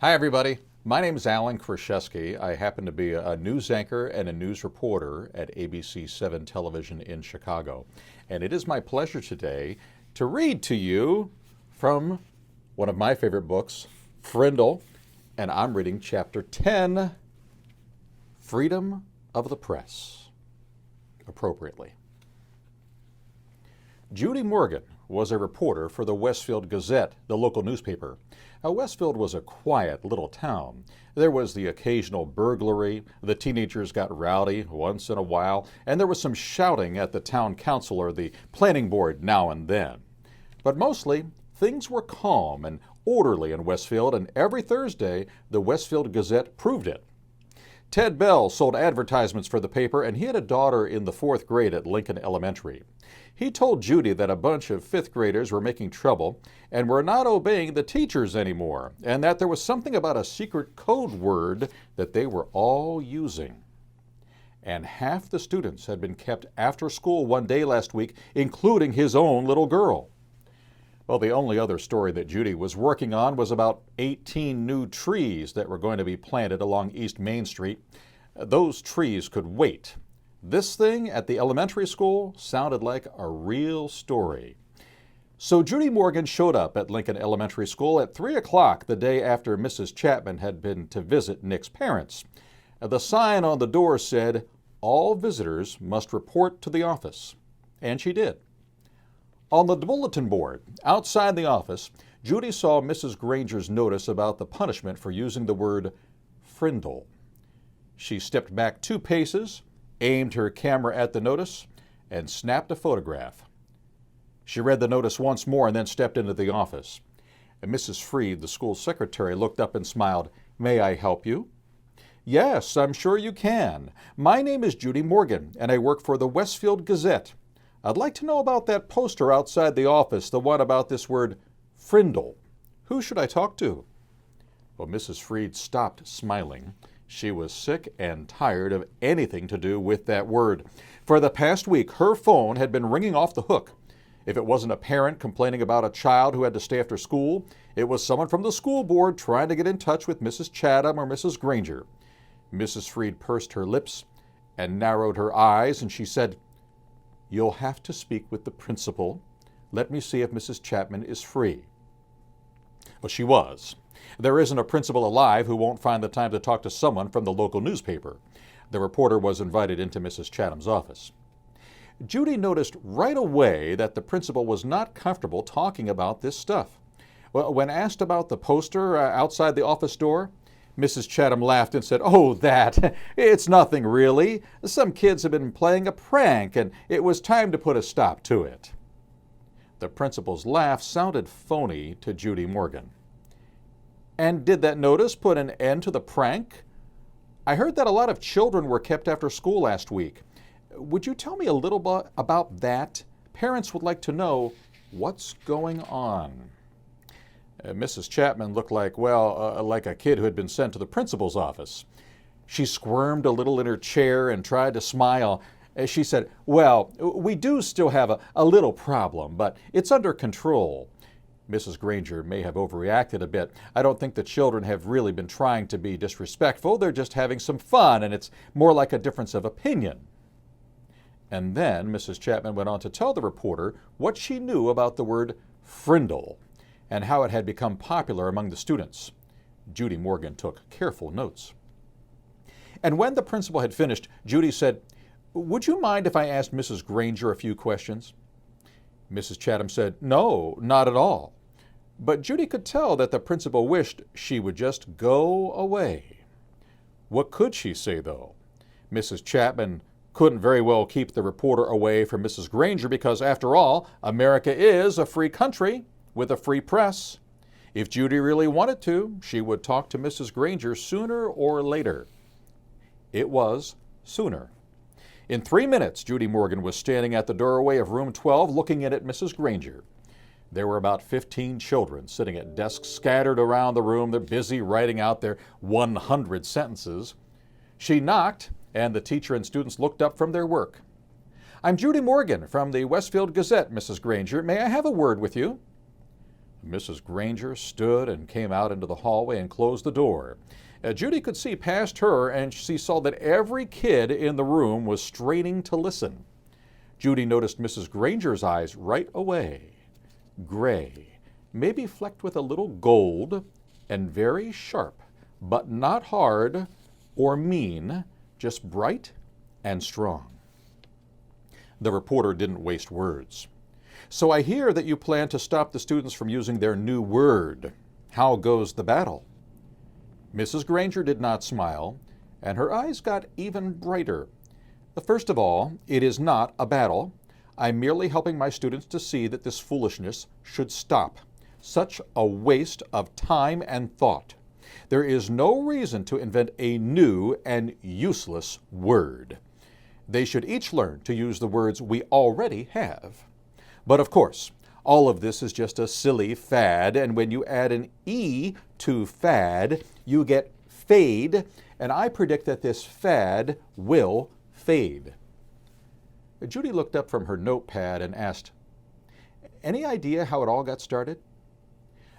Hi, everybody. My name is Alan Kraszewski. I happen to be a news anchor and a news reporter at ABC 7 Television in Chicago. And it is my pleasure today to read to you from one of my favorite books, Frindle, and I'm reading Chapter 10, Freedom of the Press, appropriately. Judy Morgan was a reporter for the Westfield Gazette, the local newspaper. Westfield was a quiet little town. There was the occasional burglary, the teenagers got rowdy once in a while, and there was some shouting at the town council or the planning board now and then. But mostly, things were calm and orderly in Westfield, and every Thursday, the Westfield Gazette proved it. Ted Bell sold advertisements for the paper, and he had a daughter in the 4th grade at Lincoln Elementary. He told Judy that a bunch of 5th graders were making trouble and were not obeying the teachers anymore, and that there was something about a secret code word that they were all using. And half the students had been kept after school one day last week, including his own little girl. Well, the only other story that Judy was working on was about 18 new trees that were going to be planted along East Main Street. Those trees could wait. This thing at the elementary school sounded like a real story. So Judy Morgan showed up at Lincoln Elementary School at 3 o'clock the day after Mrs. Chapman had been to visit Nick's parents. The sign on the door said, "All visitors must report to the office." And she did. On the bulletin board outside the office, Judy saw Mrs. Granger's notice about the punishment for using the word Frindle. She stepped back 2 paces, aimed her camera at the notice, and snapped a photograph. She read the notice once more and then stepped into the office. And Mrs. Freed, the school secretary, looked up and smiled. "May I help you?" "Yes, I'm sure you can. My name is Judy Morgan, and I work for the Westfield Gazette. I'd like to know about that poster outside the office, the one about this word, Frindle. Who should I talk to?" Well, Mrs. Freed stopped smiling. She was sick and tired of anything to do with that word. For the past week, her phone had been ringing off the hook. If it wasn't a parent complaining about a child who had to stay after school, it was someone from the school board trying to get in touch with Mrs. Chatham or Mrs. Granger. Mrs. Freed pursed her lips and narrowed her eyes, and she said, "You'll have to speak with the principal. Let me see if Mrs. Chapman is free." Well, she was. There isn't a principal alive who won't find the time to talk to someone from the local newspaper. The reporter was invited into Mrs. Chatham's office. Judy noticed right away that the principal was not comfortable talking about this stuff. Well, when asked about the poster outside the office door, Mrs. Chatham laughed and said, "Oh, that. It's nothing really. Some kids have been playing a prank, and it was time to put a stop to it." The principal's laugh sounded phony to Judy Morgan. "And did that notice put an end to the prank? I heard that a lot of children were kept after school last week. Would you tell me a little bit about that? Parents would like to know what's going on." Mrs. Chapman looked like a kid who had been sent to the principal's office. She squirmed a little in her chair and tried to smile. She said, "Well, we do still have a little problem, but it's under control." Mrs. Granger may have overreacted a bit. "I don't think the children have really been trying to be disrespectful. They're just having some fun, and it's more like a difference of opinion." And then Mrs. Chapman went on to tell the reporter what she knew about the word Frindle and how it had become popular among the students. Judy Morgan took careful notes. And when the principal had finished, Judy said, "Would you mind if I asked Mrs. Granger a few questions?" Mrs. Chatham said, "No, not at all." But Judy could tell that the principal wished she would just go away. What could she say, though? Mrs. Chapman couldn't very well keep the reporter away from Mrs. Granger because, after all, America is a free country with a free press. If Judy really wanted to, she would talk to Mrs. Granger sooner or later. It was sooner. In 3 minutes, Judy Morgan was standing at the doorway of room 12 looking in at Mrs. Granger. There were about 15 children sitting at desks scattered around the room. They're busy writing out their 100 sentences. She knocked, and the teacher and students looked up from their work. "I'm Judy Morgan from the Westfield Gazette, Mrs. Granger. May I have a word with you?" Mrs. Granger stood and came out into the hallway and closed the door. Judy could see past her, and she saw that every kid in the room was straining to listen. Judy noticed Mrs. Granger's eyes right away. Gray, maybe flecked with a little gold, and very sharp, but not hard or mean, just bright and strong. The reporter didn't waste words. "So I hear that you plan to stop the students from using their new word. How goes the battle?" Mrs. Granger did not smile, and her eyes got even brighter. "First of all, it is not a battle. I'm merely helping my students to see that this foolishness should stop. Such a waste of time and thought. There is no reason to invent a new and useless word. They should each learn to use the words we already have. But of course, all of this is just a silly fad, and when you add an E to fad, you get fade, and I predict that this fad will fade." Judy looked up from her notepad and asked, "Any idea how it all got started?"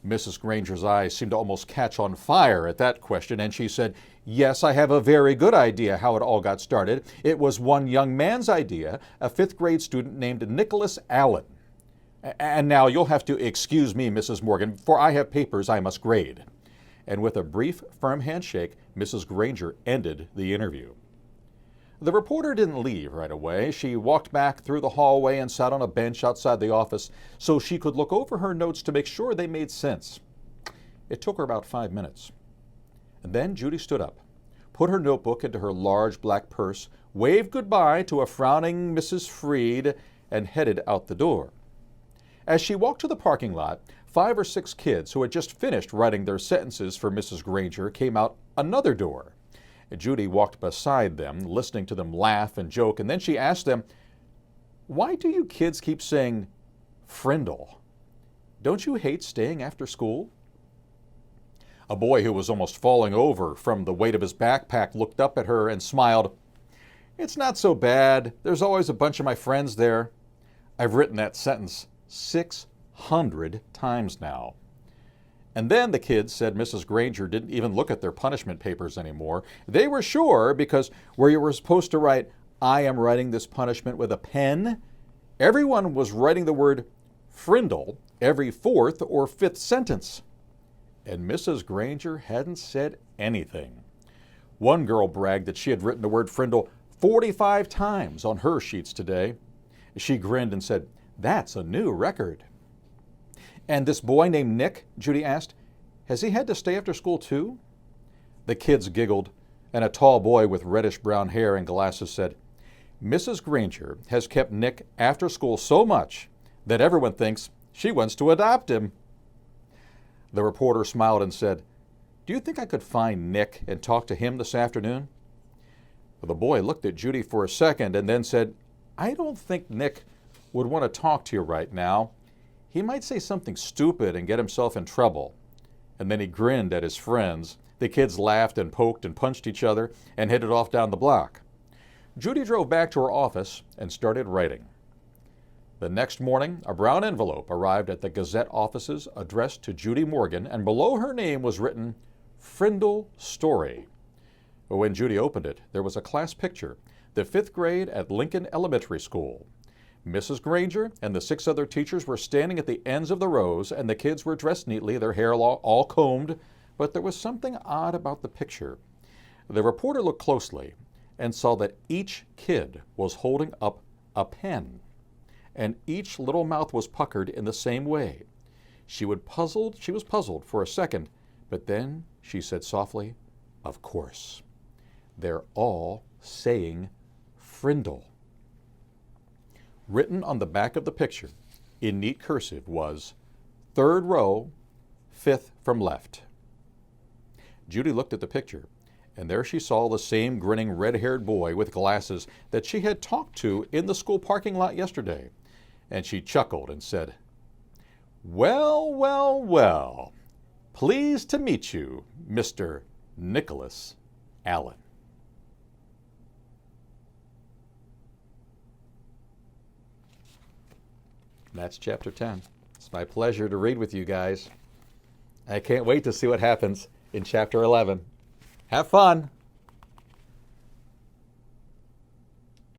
Mrs. Granger's eyes seemed to almost catch on fire at that question, and she said, "Yes, I have a very good idea how it all got started. It was one young man's idea, a fifth-grade student named Nicholas Allen. And now you'll have to excuse me, Mrs. Morgan, for I have papers I must grade." And with a brief, firm handshake, Mrs. Granger ended the interview. The reporter didn't leave right away. She walked back through the hallway and sat on a bench outside the office so she could look over her notes to make sure they made sense. It took her about 5 minutes. And then Judy stood up, put her notebook into her large black purse, waved goodbye to a frowning Mrs. Freed, and headed out the door. As she walked to the parking lot, 5 or 6 kids who had just finished writing their sentences for Mrs. Granger came out another door. Judy walked beside them, listening to them laugh and joke, and then she asked them, "Why do you kids keep saying Frindle? Don't you hate staying after school?" A boy who was almost falling over from the weight of his backpack looked up at her and smiled. "It's not so bad. There's always a bunch of my friends there. I've written that sentence 600 times now." And then the kids said Mrs. Granger didn't even look at their punishment papers anymore. They were sure because where you were supposed to write, "I am writing this punishment with a pen," everyone was writing the word Frindle every 4th or 5th sentence. And Mrs. Granger hadn't said anything. One girl bragged that she had written the word Frindle 45 times on her sheets today. She grinned and said, "That's a new record." "And this boy named Nick," Judy asked, "has he had to stay after school too?" The kids giggled, and a tall boy with reddish-brown hair and glasses said, "Mrs. Granger has kept Nick after school so much that everyone thinks she wants to adopt him." The reporter smiled and said, "Do you think I could find Nick and talk to him this afternoon?" The boy looked at Judy for a second and then said, "I don't think Nick would want to talk to you right now. He might say something stupid and get himself in trouble." And then he grinned at his friends. The kids laughed and poked and punched each other and headed off down the block. Judy drove back to her office and started writing. The next morning, a brown envelope arrived at the Gazette offices addressed to Judy Morgan, and below her name was written, "Frindle Story." When Judy opened it, there was a class picture, the 5th grade at Lincoln Elementary School. Mrs. Granger and the 6 other teachers were standing at the ends of the rows, and the kids were dressed neatly, their hair all combed, but there was something odd about the picture. The reporter looked closely and saw that each kid was holding up a pen, and each little mouth was puckered in the same way. She was puzzled for a second, but then she said softly, "Of course. They're all saying Frindle." Written on the back of the picture, in neat cursive, was 3rd row, 5th from left. Judy looked at the picture, and there she saw the same grinning red-haired boy with glasses that she had talked to in the school parking lot yesterday. And she chuckled and said, "Well, well, well. Pleased to meet you, Mr. Nicholas Allen." That's chapter 10. It's my pleasure to read with you guys. I can't wait to see what happens in Chapter 11. Have fun!